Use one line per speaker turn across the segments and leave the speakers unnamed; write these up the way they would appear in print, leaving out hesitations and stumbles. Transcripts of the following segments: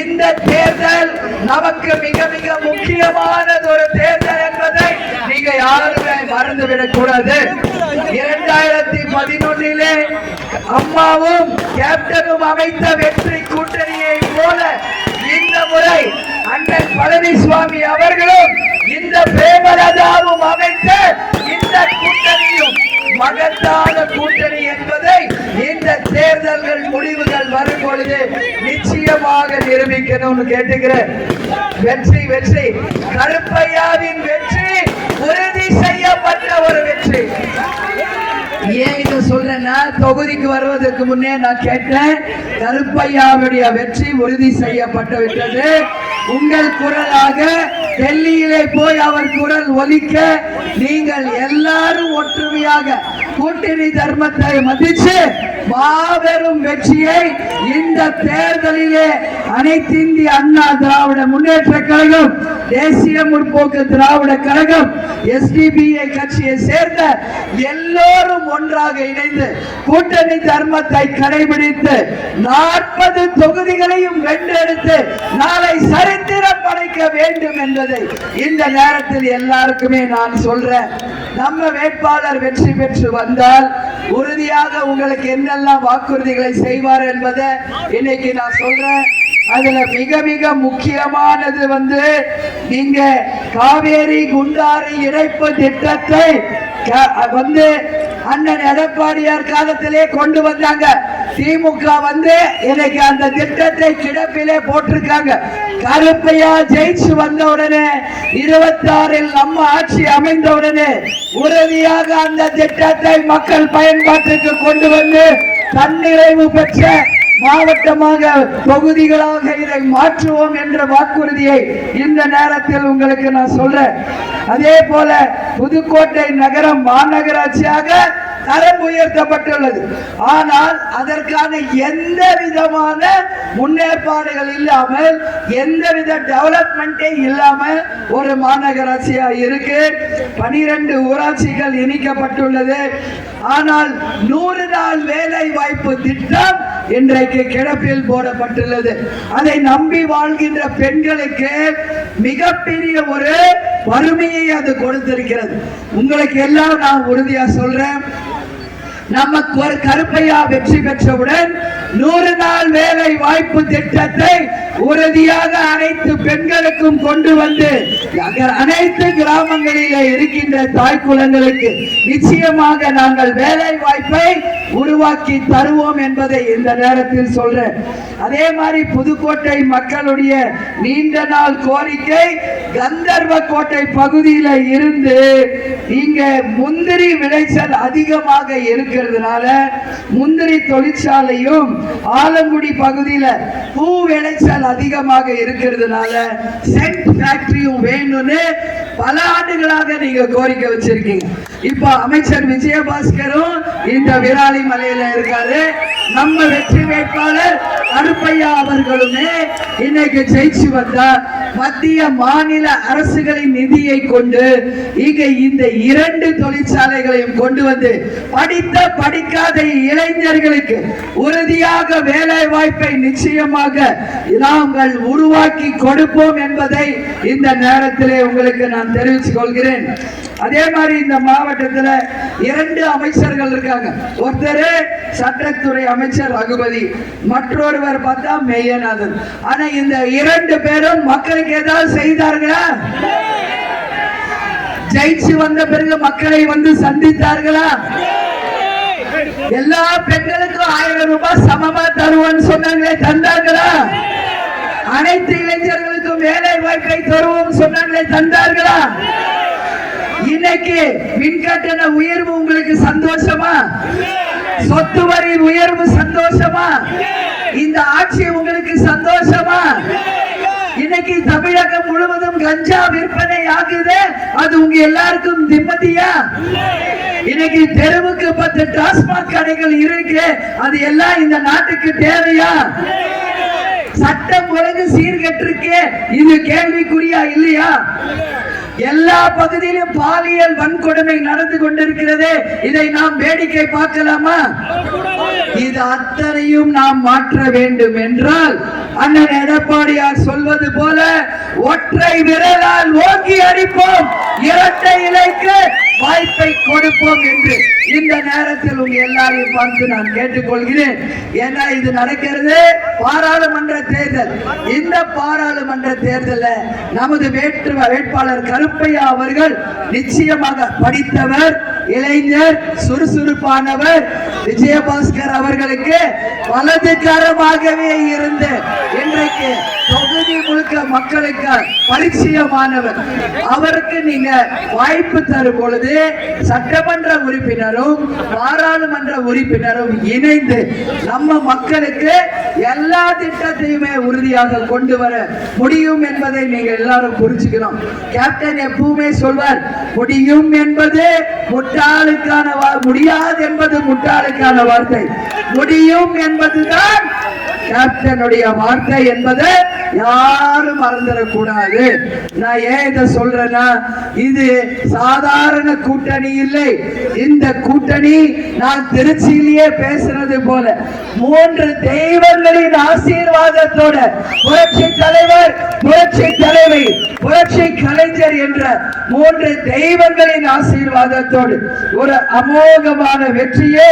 இந்த தேர்தல் நமக்கு மிக மிக முக்கியமானது ஒரு தேர்தல் என்பதை நீங்க யாருமே மறந்துவிடக் கூடாது. 2011 அம்மாவும் கேப்டனும் அமைத்த வெற்றி கூட்டணியை போல இந்த முறை அண்ணன் பழனிசாமி அவர்களும் இந்த பிரேமலதாவும் அமைத்த இந்த கூட்டணியும் மகத்தான கூட்டணி என்பதை இந்த தேர்தல்கள் முடிவுகள் வரும் பொழுது நிச்சயமாக நிரூபிக்கணும்னு கேட்டுக்கிறேன். வெற்றி வெற்றி கருப்பையாவின் வெற்றி உறுதி செய்யப்பட்ட ஒரு வெற்றி. ஏன் இதை சொல்றேன்னா, தொகுதிக்கு வருவதற்கு முன்னே நான் கேட்டேன், கருப்பையாவுடைய வெற்றி உறுதி செய்யப்பட்டு விட்டது. உங்கள் குரலாக டெல்லியிலே போய் அவர் குரல் ஒலிக்க நீங்கள் எல்லாரும் ஒற்றுமையாக கூட்டணி தர்மத்தை மதிச்சு மாபெரும் வெற்றியை இந்த தேர்தலிலே அனைத்து இந்திய அண்ணா திராவிட முன்னேற்ற கழகம், தேசிய முற்போக்கு திராவிட கழகம், SDPI கட்சியை சேர்ந்த எல்லோரும் ஒன்றாக இணைந்து கூட்டணி தர்மத்தை கடைபிடித்து 40 தொகுதிகளையும் வென்றெடுத்து நாளை சரித்திரம் படைக்க வேண்டும் என்பதை இந்த நேரத்தில் எல்லாருக்குமே நான் சொல்றேன். நம்ம வேட்பாளர் வெற்றி பெற்று வந்தால் உறுதியாக உங்களுக்கு என்னெல்லாம் வாக்குறுதிகளை செய்வார் என்பதை இன்னைக்கு நான் சொல்றேன். அதுல மிக மிக முக்கியமானது நீங்க காவேரி குண்டாறு இணைப்பு திட்டத்தை அண்ணன் எடப்பாடியார் காலத்திலே கொண்டு வந்தாங்க. திமுக இன்னைக்கு அந்த திட்டத்தை கிடப்பிலே போட்டிருக்காங்க. கருப்பையா ஜெயிச்சு வந்த உடனே 26 நம்ம ஆட்சி அமைந்த உடனே உறுதியாக அந்த திட்டத்தை மக்கள் பயன்பாட்டுக்கு கொண்டு வந்து தன்னிறைவு பெற்ற மாவட்டமாக தொகுதிகளாக இதை மாற்றுவோம் என்ற வாக்குறுதியை இந்த நேரத்தில் உங்களுக்கு நான் சொல்றேன். அதே போல புதுக்கோட்டை நகரம் மாநகராட்சியாக தரம் உயர்த்தப்பட்டுள்ளது. ஆனால் அதற்கான எந்த விதமான முன்னேற்பாடுகள் இல்லாமல், எந்தவித டெவலப்மெண்டே இல்லாமல் ஒரு மாநகராட்சியா இருக்கு. 12 ஊராட்சிகள் இணைக்கப்பட்டுள்ளது. ஆனால் 100 நாள் வேலை வாய்ப்பு திட்டம் இன்றைக்கு கிடப்பில் போடப்பட்டுள்ளது. அதை நம்பி வாழ்கின்ற பெண்களுக்கு மிகப்பெரிய ஒரு வறுமையை அது கொடுத்திருக்கிறது. உங்களுக்கு எல்லாம் நான் உறுதியா சொல்றேன், நம்ம கருப்பையா வெற்றி பெற்றவுடன் 100 நாள் வேலை வாய்ப்பு திட்டத்தை உறுதியாக அனைத்து பெண்களுக்கும் கொண்டு வந்து அனைத்து கிராமங்களிலே இருக்கின்ற தாய் குலங்களுக்கு நிச்சயமாக நாங்கள் வேலை வாய்ப்பை உருவாக்கி தருவோம் என்பதை இந்த நேரத்தில் சொல்றேன். அதே மாதிரி புதுக்கோட்டை மக்களுடைய நீண்ட நாள் கோரிக்கை, கந்தர்வ கோட்டை பகுதியில இருந்து இங்க முந்திரி விளைச்சல் அதிகமாக இருக்கிறதுனால முந்திரி தொழிற்சாலையும், ஆலங்குடி பகுதியில பூ விளைச்சல் அதிகமாக இருக்கிறதுனால சென்ட் ஃபேக்டரியும் வேணும்னு பல ஆண்டுகளாக நீங்க கோரிக்கை வச்சிருக்கீங்க. இப்ப அமைச்சர் விஜயபாஸ்கரும் இந்த விராலி மலையில இருக்காரு. நம்ம வெற்றி வேட்பாளர் கருப்பையா அவர்களுமே இன்னைக்கு ஜெயிச்சு வந்தார். மத்திய மாநில அரசுகளின் நிதியை கொண்டு இங்க இந்த 2 தொழிற்சாலைகளையும் கொண்டு வந்து படித்த படிக்காத இளைஞர்களுக்கு உறுதியாக வேலை வாய்ப்பை நிச்சயமாக நாங்கள் உருவாக்கி கொடுப்போம் என்பதை இந்த நேரத்திலே உங்களுக்கு நான் தெரிவித்துக் கொள்கிறேன். அதே மாதிரி இந்த மாவட்டத்தில் 2 அமைச்சர்கள் இருக்காங்க. ஒருத்தர் சட்டத்துறை அமைச்சர் ரகுபதி, மற்றொருவர் பார்த்தா மெய்யநாதன். ஆனா இந்த 2 பேரும் மக்களுக்கு ஏதாவது செய்தார்களா? ஜெயிச்சு வந்த பிறகு மக்களை சந்தித்தார்களா? எல்லா பெண்களுக்கும் 1000 ரூபாய் சமமா தருவோம் சொன்னாங்களே, தந்தார்களா? அனைத்து இளைஞர்களுக்கும் வேலை வாய்ப்பை தருவோம் சொன்னாங்களே, தந்தார்களா? இன்னைக்கு மின்கட்டண உயர்வு உங்களுக்கு சந்தோஷமா? சொத்து வரி உயர்வு சந்தோஷமா? இந்த ஆட்சி உங்களுக்கு சந்தோஷமா? இன்னைக்கு தமிழகம் முழுவதும் கஞ்சா விற்பனை ஆகுது, அது உங்க எல்லாருக்கும் நிம்மதியா? இன்னைக்கு தெருவுக்கு 10 டாஸ்மாக் கடைகள் இருக்கு, அது எல்லாம் இந்த நாட்டுக்கு தேவையா? சட்டம் ஒழுங்கு சீர்கெட்டிருக்கு, இது கேள்விக்குறியா இல்லையா? எல்லா பகுதியிலும் பாலியல் வன்கொடுமை நடந்து கொண்டிருக்கிறது. இதை நாம் வேடிக்கை பார்க்கலாமா? இது அத்தனையும் நாம் மாற்ற வேண்டும் என்றால் அண்ணன் எடப்பாடியார் சொல்வது போல ஒற்றை விரலால் ஓங்கி அடிப்போம், இரட்டை இலைக்கு வாய்ப்பை கொடுப்போம் என்று இந்த நேரத்தில் உங்க எல்லாரையும் பார்த்து நான் கேட்டுக்கொள்கிறேன். ஏன்னா இது நடக்கிறது பாராளுமன்ற தேர்தல். இந்த பாராளுமன்ற தேர்தலில் நமது வேட்பாளர் கருப்பையா அவர்கள் நிச்சயமாக படித்தவர், இளைஞர், சுறுசுறுப்பானவர். விஜயபாஸ்கர் அவர்களுக்கு வலதுகரமாகவே இருந்து இன்றைக்கு தொகுதி முழுக்க மக்களுக்கு பரிச்சயமானவர். அவருக்கு நீங்க வாய்ப்பு தரும் பொழுது சட்டமன்ற உறுப்பினரும் பாராளுமன்ற உறுப்பினரும் இணைந்து நம்ம மக்களுக்கு எல்லா திட்டத்தையுமே உறுதியாக கொண்டு வர முடியும் என்பதை நீங்க எல்லாரும் புரிஞ்சுக்கணும். கேப்டன் எப்பவுமே சொல்வார், முடியும் என்பது முட்டாளுக்கான முடியாது என்பது முட்டாளுக்கான வார்த்தை, முடியும் என்பதுதான் கேப்டனுடைய வார்த்தை என்பதை யாரும் மறந்துடக்கூடாது. நான் ஏன் இதை சொல்றேன்னா, இது சாதாரண கூட்டணி இல்லை. இந்த கூட்டணி நான் திருச்சியிலேயே பேசுறது போல 3 தெய்வங்களின் ஆசீர்வாதத்தோட புரட்சி தலைவர், புரட்சி தலைவி, புரட்சி கலைஞர் என்ற 3 தெய்வங்களின் ஆசீர்வாதத்தோடு ஒரு அமோகமான வெற்றியை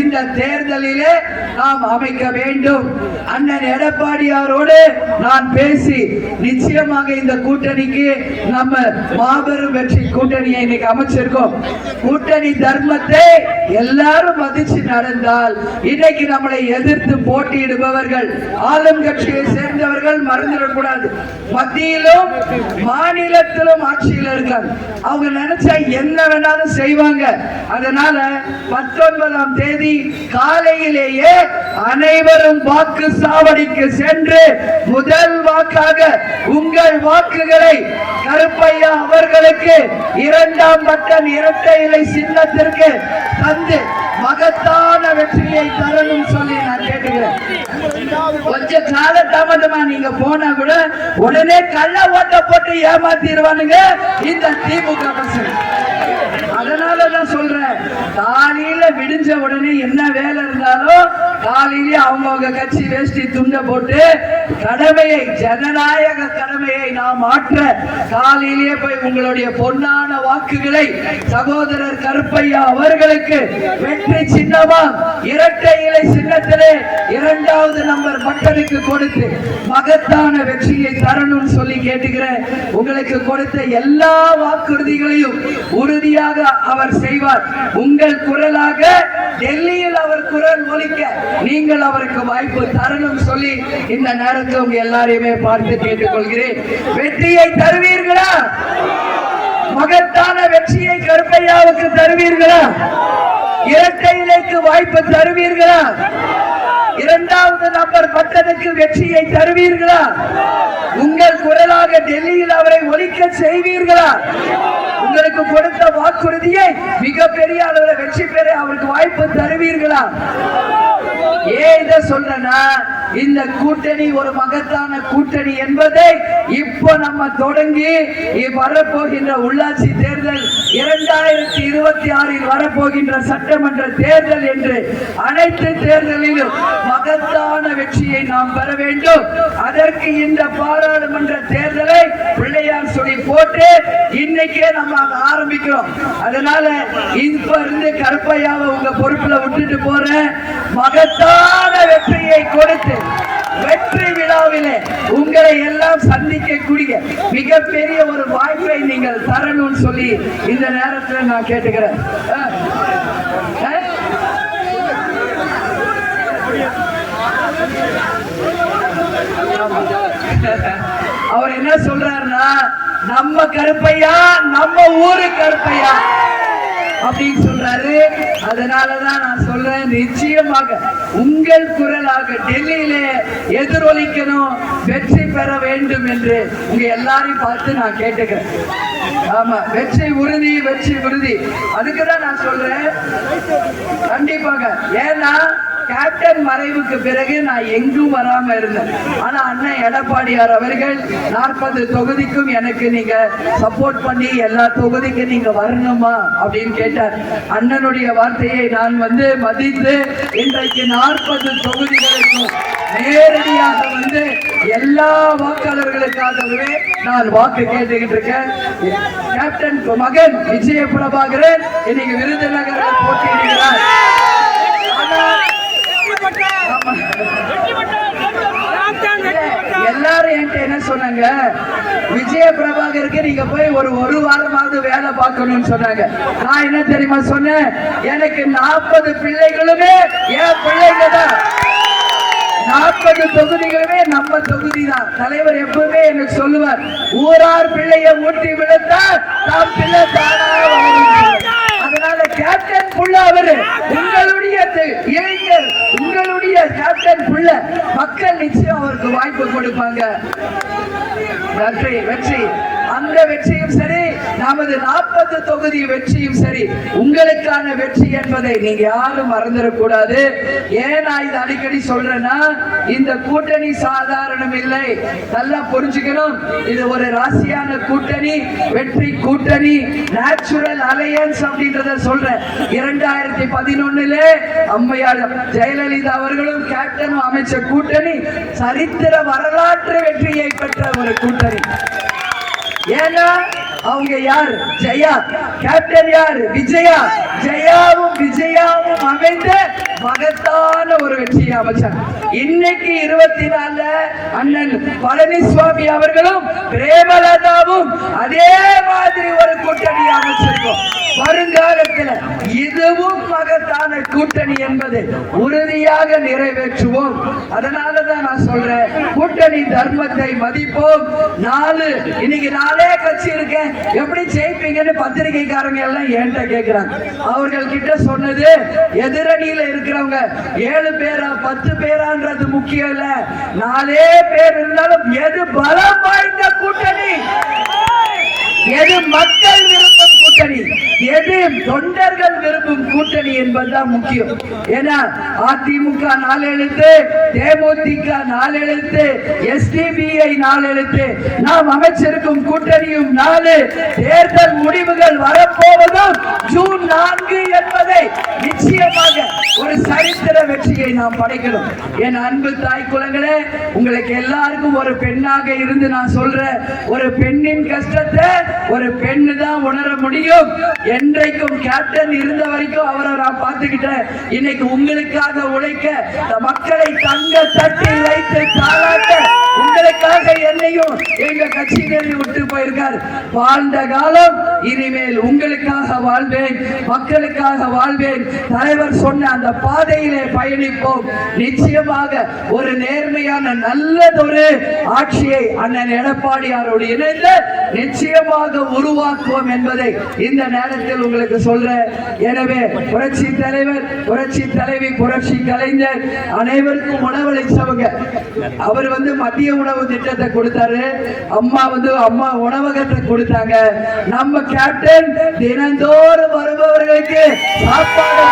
இந்த தேர்தலிலே நாம் அமைக்க வேண்டும். அண்ணன் எடப்பாடியாரோடு நான் பேசி நிச்சயமாக இந்த கூட்டணிக்கு நம்ம மாபெரும் வெற்றி கூட்டணியை இன்னைக்கு அமைச்சிருக்கோம். கூட்டணி தர்மத்தை எல்லாரும் மதிச்சு நடந்தால் இன்னைக்கு நம்மளை எதிர்த்து போட்டியிடுபவர்கள் ஆளும் கட்சியை சேர்ந்தவர்கள் மறந்துடக்கூடாது. மத்தியிலும் மாநிலத்திலும் ஆட்சியில் இருக்காங்க. அவங்க நினைச்சா என்ன வேணாலும் செய்வாங்க. அதனால 19ஆம் தேதி காலையிலேயே அனைவரும் வாக்கு சாவடிக்கு சென்று முதல் வாக்காக உங்கள் வாக்குகளை கருப்பையா அவர்களுக்கு 2ஆம் பட்டன் இரட்டை இலை சின்னத்திற்கு தந்து மகத்தான வெற்றியை தரணும் சொல்லி நான் கேட்டுக்கிறேன். கொஞ்ச கால தாமதமா நீங்க போனா கூட உடனே கள்ள ஓட்ட போட்டு ஏமாத்திடுவானுங்க இந்த திமுக பசங்க. அதனாலதான் சொல்றேன், காலையில விடிஞ்ச உடனே என்ன வேலை இருந்தாலும் காலையிலே அவங்க கட்சி வேஷ்டி துண்ட போட்டு கடமையை, ஜனநாயக கடமையை நாம் மாற்ற காலையிலேயே போய் உங்களுடைய பொன்னான வாக்குகளை சகோதரர் கருப்பையா அவர்களுக்கு வெற்றி சின்னமா இரட்டை இலை சின்னத்திலே 2வது நம்பர் பட்டனுக்கு கொடுத்து மகத்தான வெற்றியை தரணும்னு சொல்லி கேட்டுக்கிறேன். உங்களுக்கு கொடுத்த எல்லா வாக்குறுதிகளையும் உறுதியாக அவர் செய்வார். உங்கள் குரலாக டெல்லியில் அவர் குரல் ஒலிக்க நீங்கள் அவருக்கு வாய்ப்பு தரணும் சொல்லி இந்த நேரத்தில் உங்க எல்லாரையுமே பார்த்து கேட்டுக்கொள்கிறேன். வெற்றியை தருவீர்களா? மகத்தான வெற்றியை கருப்பையாவுக்கு தருவீர்களா? இரட்டை இலைக்கு வாய்ப்பு தருவீர்களா? 2வது நம்பர் பட்டனுக்கு வெற்றியை தருவீர்களா? உங்கள் குரலாக டெல்லியில் அவரை ஒலிக்க செய்வீர்களா? உங்களுக்கு கொடுத்த வாக்குறுதியை மிகப்பெரிய அளவில் வெற்றி பெற அவருக்கு வாய்ப்பு தருவீர்களா? ஏன் இதை சொல்றேன்னா, இந்த கூட்டணி ஒரு மகத்தான கூட்டணி என்பதை இப்போ நம்ம தொடங்கி வரப்போகின்ற உள்ளாட்சி தேர்தல் 2026 வரப்போகின்ற சட்டமன்ற தேர்தல் என்று அனைத்து தேர்தலிலும் மகத்தான வெற்றியை நாம் பெற வேண்டும். அதற்கு இந்த பாராளுமன்ற தேர்தலை பிள்ளையார் சொல்லி போட்டு இன்னைக்கே நம்ம ஆரம்பிக்கிறோம். அதனால இப்ப இருந்து கருப்பையாவை உங்க பொறுப்புல விட்டுட்டு போறேன். மகத்தான வெற்றியை கொடுத்து வெற்றி விழாவிலே உங்களை எல்லாம் சந்திக்கக்கூடிய மிகப்பெரிய ஒரு வாய்ப்பை நீங்கள் தரணும்னு சொல்லி இந்த நேரத்தில் நான் கேட்டுக்கிறேன். அவர் என்ன சொல்றாருன்னா, நம்ம கருப்பையா, நம்ம ஊரு கருப்பையா அப்படின்னு சொல்றாரு. அதனாலதான் நான் சொல்றேன், நிச்சயமாக உங்கள் குரலாக டெல்லியிலே எதிரொலிக்கணும், வெற்றி பெற வேண்டும் என்று உங்க எல்லாரையும் பார்த்து நான் கேட்டுக்கிறேன். ஆமா, வெற்றி உறுதி, வெற்றி உறுதி. அதுக்குதான் நான் சொல்றேன் கண்டிப்பாக. ஏன்னா கேப்டன் மறைவுக்கு பிறகு நான் எங்கும் வராம இருந்தேன். ஆனா அண்ணன் எடப்பாடியார் அவர்கள் 40 தொகுதிக்கும் எனக்கு நீங்க சப்போர்ட் பண்ணி எல்லா தொகுதிக்கும் நீங்க வரணுமா அப்படின்னு கேட்டார். அண்ணனுடைய வார்த்தையை நான் மதித்து இன்றைக்கு 40 தொகுதிகளுக்கும் நேரடியாக எல்லா வாக்காளர்களுக்காகவே நான் வாக்கு கேட்டுக்கிட்டு இருக்கேன். கேப்டன் மகன் விஜய பிரபாகரன் இன்னைக்கு விருதுநகரில் போட்டியிடுகிறார். எல்லாரும் என்கிட்ட என்ன சொன்னாங்க, விஜய பிரபாகருக்கு நீங்க போய் ஒரு வாரமாவது வேலை பார்க்கணும்னு சொன்னாங்க. நான் என்ன தெரியுமா சொன்னேன், எனக்கு 40 பிள்ளைகளுமே என் பிள்ளைங்க தான். 40 தொகுதிகளுமே நம்ம தொகுதி தான். தலைவர் எப்பவுமே எனக்கு சொல்லுவார், ஊரார் பிள்ளைய ஊட்டி விழுந்தால் நாம் பிள்ளை தானா வளரும். அதனால கேப்டன் புள்ள அவரு உங்களுடைய இளைஞர், உங்களுடைய கேப்டன் புள்ள. மக்கள் நிச்சயம் அவருக்கு வாய்ப்பு கொடுப்பாங்க. நன்றி. வெற்றி, அந்த வெற்றியும் சரி, நமது 40 தொகுதி வெற்றியும் சரி உங்களுக்கான வெற்றி என்பதை நீங்க யாரும் மறந்துடக்கூடாது. ஏன் நான் இதை அடிக்கடி சொல்றேன்னா, இந்த கூட்டணி சாதாரணம் இல்லை, நல்லா புரிஞ்சுக்கணும். இது ஒரு ராசியான கூட்டணி, வெற்றி கூட்டணி, நேச்சுரல் அலையன்ஸ் அப்படின்றத சொல்றேன். 2011 அம்மையார் ஜெயலலிதா அவர்களும் கேப்டனும் அமைச்ச கூட்டணி சரித்திர வரலாற்று வெற்றியை பெற்ற ஒரு கூட்டணி. ஏன்னா அவங்க யார்? ஜெயா. கேப்டன் யார்? விஜயா. ஜெயாவும் விஜயாவும் அமைந்த மகத்தான ஒரு வெற்றியை அமைச்சார். இன்னைக்கு 24 அண்ணன் பழனிசாமி அவர்களும் பிரேமலதாவும் அதே மாதிரி ஒரு கூட்டணி அமைச்சிருக்கோம். வருங்காலத்தில் இதுவும் மகத்தான கூட்டணி என்பது உறுதியாக நிறைவேற்றுவோம். அதனாலதான் நான் சொல்றேன், கூட்டணி தர்மத்தை மதிப்போம். இன்னைக்கு 4 கட்சி இருக்கேன், எப்படி ஜெயிப்பீங்கன்னு பத்திரிகைக்காரங்க எல்லாம் என்கிட்ட கேட்கிறாங்க. அவர்கள் கிட்ட சொன்னது, எதிரணியில இருக்கிறவங்க 7 பேரா 10 பேரான்றது முக்கியம் இல்ல, 4 பேர் இருந்தாலும் எது பலம் வாய்ந்த கூட்டணி, எது மக்கள் விரும்பும் கூட்டணி, எது தொண்டர்கள் விரும்பும் கூட்டணி என்பதுதான் முக்கியம். ஏன்னா அதிமுக 4 எழுத்து, தேமுதிக 4 எழுத்து, எஸ்டிபிஐ 4 எழுத்து, நாம் அமைச்சிருக்கும் கூட்டணியும் 4. தேர்தல் முடிவுகள் வரப்போவதும் ஜூன் 4 என்பதை நிச்சயமாக ஒரு சரித்திர வெற்றியை நாம் படைக்கணும். என் அன்பு தாய் குலங்களே, உங்களுக்கு எல்லாருக்கும் ஒரு பெண்ணாக இருந்து நான் சொல்றேன், ஒரு பெண்ணின் கஷ்டத்தை ஒரு பெண்ணு தான் உணர முடியும். என்றைக்கும் கேப்டன் இருந்த வரைக்கும் அவரை நான் பார்த்துக்கிட்டேன். இன்னைக்கு உங்களுக்காக உழைக்க, மக்களை தங்க தட்டி வைத்து தாளாட்ட உங்களுக்காக என்னையும் எங்க கட்சியினரை விட்டு போயிருக்கார். வாழ்ந்த காலம் இனிமேல் உங்களுக்காக வாழ்வேன், மக்களுக்காக வாழ்வேன். தலைவர் சொன்ன அந்த பாதையிலே பயணிப்போம். நிச்சயமாக ஒரு நேர்மையான நல்லதொரு ஆட்சியை அண்ணன் எடப்பாடியாரோடு இணைந்து நிச்சயமாக உருவாக்குவோம் என்பதை இந்த நேரத்தில் உங்களுக்கு சொல்றேன். எனவே புரட்சி தலைவர், புரட்சி தலைவி, புரட்சி கலைஞர் அனைவருக்கும் உணவளிச்சவங்க. அவர் மத்திய உணவு திட்டத்தை கொடுத்தாரு, அம்மா அம்மா உணவகத்தை கொடுத்தாங்க. நம்ம கேப்டன் தினந்தோறும் வருபவர்களுக்கு சாப்பாடு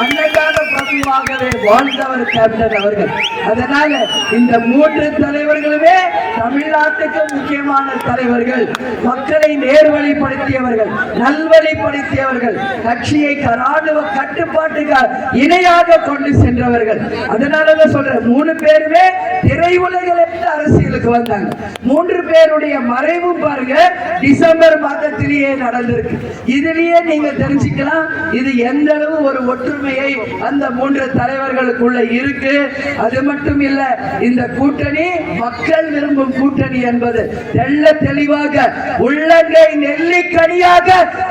அன்னைக்கான பிரபுவாகவே வாழ்ந்தவர் கேப்டன் அவர்கள். அதனால இந்த 3 தலைவர்களுமே தமிழ்நாட்டுக்கு முக்கியமான தலைவர்கள், மக்களை நேர்வழிப்படுத்தியவர்கள், நல்வழிப்படுத்தியவர்கள், கட்சியை ராணுவ கட்டுப்பாட்டுக்கு இணையாக கொண்டு சென்றவர்கள். அதனாலதான் சொல்றேன், 3 பேருமே திரையுலகிலிருந்து அரசியலுக்கு வந்தாங்க. 3 பேருடைய மறைவும் பாருங்க டிசம்பர் மாதத்திலேயே நடந்திருக்கு. இதுலயே நீங்க தெரிஞ்சுக்கலாம் இது எந்த அளவு ஒரு ஒற்றுமையை அந்த 3 தலைவர்களுக்குள்ள இருக்கு. அது மட்டும் இல்ல, இந்த கூட்டணி மக்கள் விரும்பும் கூட்டணி என்பது தெள்ள தெளிவாக உள்ளங்கை நெல்லிக்கனியாக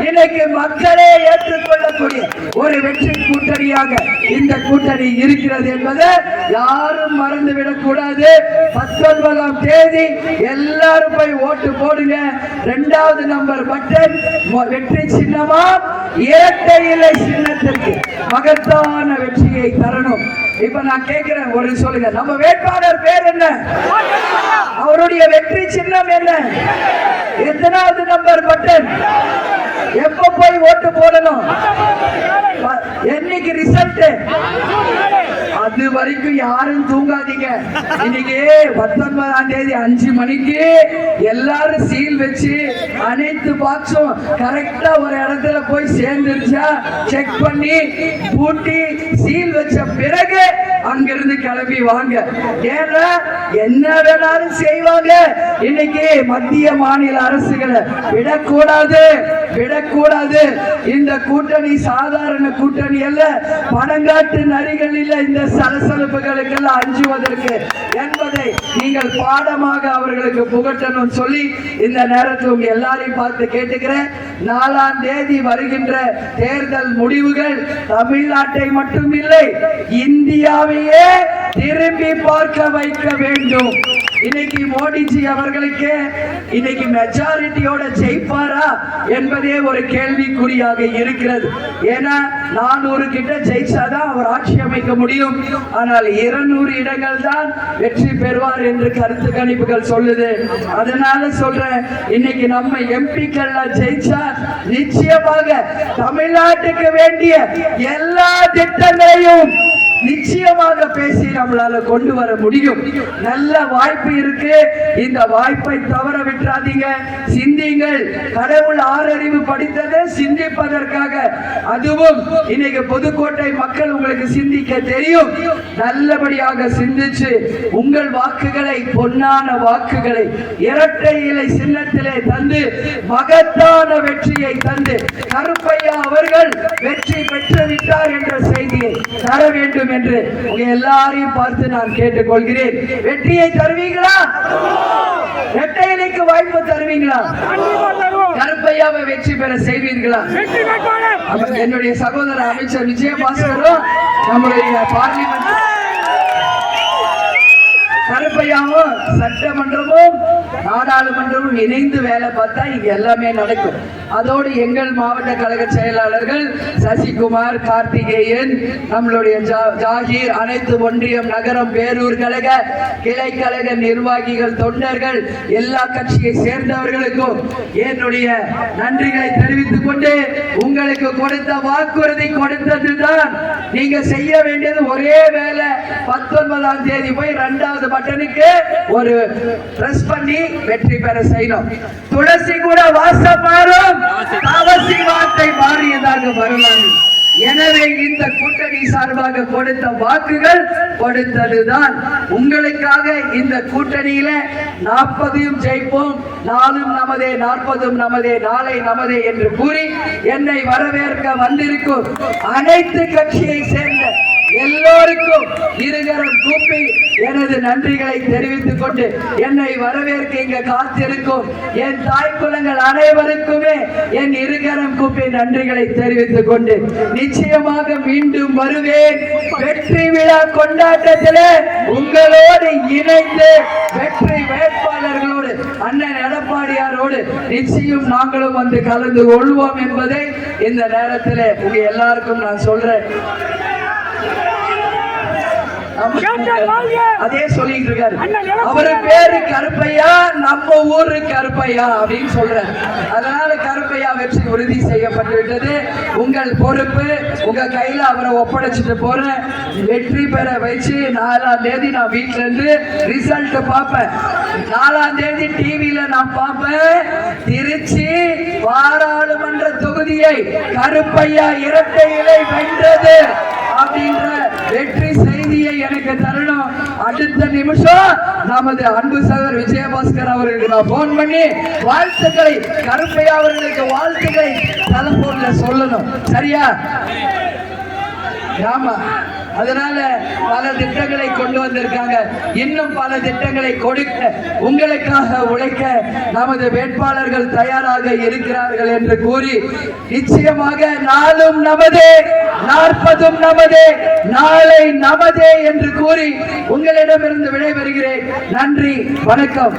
இன்னைக்கு மக்களே ஏற்றுக்கொள்ளக்கூடிய ஒரு வெற்றி கூட்டணியாக இந்த கூட்டணி இருக்கிறது என்பதை யாரும் மறந்துவிடக் கூடாது. 19ஆம் தேதி எல்லாரும் போய் ஓட்டு போடுங்க. 2வது நம்பர் பட்டன் வெற்றி சின்னமா இரட்டை இலை சின்னத்திற்கு மகத்தான வெற்றியை தரணும். இப்ப நான் கேட்கிறேன், ஒரு சொல்லுங்க, நம்ம வேட்பாளர் பேர் என்ன? அவருடைய வெற்றி சின்னம் என்ன? எத்தனாவது நம்பர் பட்டன்? எப்ப போய் ஓட்டு போடணும்? என்னைக்கு ரிசல்ட்? அது வரைக்கும் யாரும் தூங்காதீங்க. இன்னைக்கு 19ஆம் தேதி 5 மணிக்கு எல்லாரும் சீல் வச்சு அனைத்து பாக்ஸும் கரெக்டா ஒரு இடத்துல போய் சேர்ந்துருச்சா செக் பண்ணி பூட்டி சீல் வச்ச பிறகு அங்கிருந்து கிளம்பி வாங்க. ஏன்னா என்ன வேணாலும் செய்வாங்க. இன்னைக்கு மத்திய மாநில அரசுகளை விடக்கூடாது. இந்த கூட்டணி சாதாரண கூட்டணி அல்ல. பணங்காட்டு நரிகள் இல்ல இந்த சலசலப்புகளுக்கு எல்லாம் அஞ்சுவதற்கு என்பதை நீங்கள் பாடமாக அவர்களுக்கு புகட்டணும் சொல்லி இந்த நேரத்தில் உங்க எல்லாரையும் பார்த்து கேட்டுக்கிறேன். 4ஆம் தேதி வருகின்ற தேர்தல் முடிவுகள் தமிழ்நாட்டை மட்டுமில்லை இந்தியாவையே திரும்பி பார்க்க வைக்க வேண்டும். இன்னைக்கு மோடிஜி அவர்களுக்கு இன்னைக்கு மெஜாரிட்டியோட ஜெயிப்பாரா என்பதே ஒரு கேள்விக்குறியாக இருக்கிறது. ஏன்னா 400 கிட்ட ஜெயிச்சாதான் அவர் ஆட்சி அமைக்க முடியும். ஆனால் 200 இடங்கள் தான் வெற்றி பெறுவார் என்று கருத்து கணிப்புகள் சொல்லுது. அதனால சொல்றேன், இன்னைக்கு நம்ம எம்பிக்கள் ஜெயிச்சா நிச்சயமாக தமிழ்நாட்டுக்கு வேண்டிய எல்லா திட்டங்களையும் நிச்சயமாக பேசி நம்மளால கொண்டு வர முடியும். நல்ல வாய்ப்பு இருக்கு. இந்த வாய்ப்பை தவற விட்டுறாதீங்க. சிந்திங்கள். கடவுள் 6 அறிவு படித்தது சிந்திப்பதற்காக. அதுவும் இன்னைக்கு புதுக்கோட்டை மக்கள் உங்களுக்கு சிந்திக்க தெரியும். நல்லபடியாக சிந்திச்சு உங்கள் வாக்குகளை, பொன்னான வாக்குகளை இரட்டை இலை சின்னத்திலே தந்து மகத்தான வெற்றியை தந்து கருப்பையா அவர்கள் வெற்றி பெற்று விட்டார் என்ற செய்தியை தர வேண்டும் என்று உங்க எல்லாரையும் பார்த்து நான் கேட்டுக்கொள்கிறேன். வெற்றியை தருவீங்களா? இரட்டை இலைக்கு வாய்ப்பு தருவீங்களா? கருப்பையாவை வெற்றி பெற செய்வீர்களா? என்னுடைய சகோதரர் அமைச்சர் விஜயபாஸ்கரும் நம்முடைய பார்லிமெண்ட் கருப்பையாவும் சட்டமன்றமும் நாடாளுமன்றமும் இணைந்து வேலை பார்த்தா இங்க எல்லாமே நடக்கும். அதோடு எங்கள் மாவட்ட கழக செயலாளர்கள் சசிகுமார், கார்த்திகேயன், நம்மளுடைய ஜாகீர், அனைத்து ஒன்றியம், நகரம், பேரூர் கழக கிளை கழக நிர்வாகிகள், தொண்டர்கள், எல்லா கட்சியை சேர்ந்தவர்களுக்கும் என்னுடைய நன்றிகளை தெரிவித்துக் கொண்டு உங்களுக்கு கொடுத்த வாக்குறுதி கொடுத்ததுதான். நீங்க செய்ய வேண்டியது ஒரே வேலை, 19ஆம் தேதி போய் 2வது பட்டனுக்கு ஒரு பிரஸ் பண்ணி வெற்றி பெற செய்யணும். துளசி கூட வாசம் மாறும், அவசி வார்த்தை மாறியதாக வரலாறு. எனவே இந்த கூட்டணி சார்பாக கொடுத்த வாக்குகள் கொடுத்ததுதான். உங்களுக்காக இந்த கூட்டணியில 40 ஜெயிப்போம், 4 நமதே, 40 நமதே, நாளை நமதே என்று கூறி என்னை வரவேற்க வந்திருக்கும் அனைத்து கட்சியை சேர்ந்த எல்லோருக்கும் இருகரம் கூப்பி எனது நன்றிகளை தெரிவித்துக் கொண்டு என்னை வரவேற்க இங்க காத்திருக்கும் என் தாய் குலங்கள் அனைவருக்குமே என் இருகரம் கூப்பி நன்றிகளை தெரிவித்துக் கொண்டு நிச்சயமாக மீண்டும் வருவேன். வெற்றி விழா கொண்டாட்டத்திலே உங்களோடு இணைந்து வெற்றி வேட்பாளர்களோடு அண்ணன் எடப்பாடியாரோடு நிச்சயம் நாங்களும் வந்து கலந்து கொள்வோம் என்பதை இந்த நேரத்தில் உங்க எல்லாருக்கும் நான் சொல்றேன். அதே சொல்லிட்டு இருக்காரு. அவரு பேரு கருப்பையா, நம்ம ஊரு கருப்பையா அப்படின்னு சொல்றாரு. அதனால கருப்பையா வெற்றி உறுதி செய்யப்பட்டு விட்டது. உங்கள் பொறுப்பு உங்க கையில அவரை ஒப்படைச்சிட்டு போறேன். வெற்றி பெற வச்சு 4ஆம் தேதி நான் வீட்டுல இருந்து ரிசல்ட் பார்ப்பேன். 4ஆம் தேதி டிவியில நான் பார்ப்பேன். திருச்சி பாராளுமன்ற தொகுதியை கருப்பையா இரட்டை இலை வென்றது அப்படின்ற வெற்றி செய்தியை எனக்கு தரணும். அடுத்த நிமிஷம் நமது அன்பு சகோதரர் விஜயபாஸ்கர் அவர்களுக்கு நான் போன் பண்ணி வாழ்த்துக்களை, கருப்பையா அவர்களுக்கு வாழ்த்துக்களை தலைபோன்ல சொல்லணும். சரியா? ஆமா. அதனால பல திட்டங்களை கொண்டு வந்திருக்காங்க. இன்னும் பல திட்டங்களை கொடுக்க, உங்களுக்காக உழைக்க நமது வேட்பாளர்கள் தயாராக இருக்கிறார்கள் என்று கூறி நிச்சயமாக நாளும் நமதே, 40 நமதே, நாளை நமதே என்று கூறி உங்களிடமிருந்து விடைபெறுகிறேன். நன்றி, வணக்கம்.